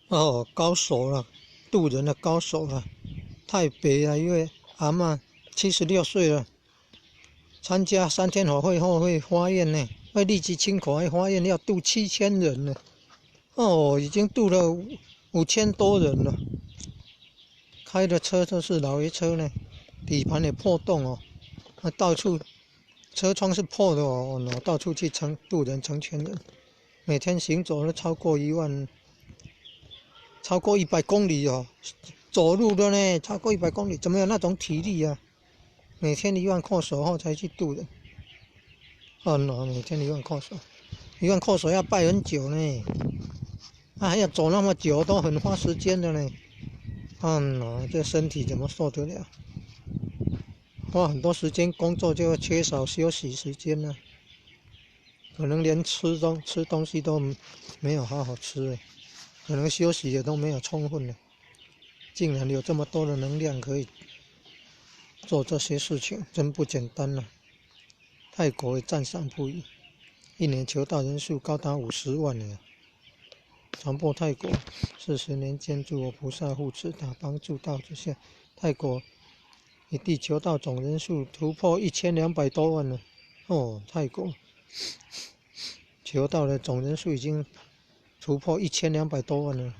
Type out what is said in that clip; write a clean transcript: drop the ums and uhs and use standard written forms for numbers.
哦，高手了，渡人的高手了。太北啊，一位阿嬷76岁了，参加3天法会后会发愿呢，会立即清口，还发愿要渡7000人了。哦，已经渡了5000多人了。开的车都是老爷车呢，底盘也破洞哦，到处车窗是破的哦，到处去渡人成全人，每天行走都超过10000。超过100公里哦，走路的呢，超过100公里，怎么有那种体力啊？每天1万扣手后才去渡的，每天1万扣手，1万扣手要拜很久呢，还要走那么久，都很花时间的呢。这身体怎么受得了？花很多时间工作，就缺少休息时间了，可能连吃东西都没有好好吃，可能休息也都没有充分了。竟然有这么多的能量可以做这些事情，真不简单了。泰国也赞赏不已，一年求道人数高达50万了。传播泰国40年间，诸佛菩萨护持大帮助道之下，泰国一地求道总人数突破1200多万了。泰国求道的总人数已经突破1200多万了。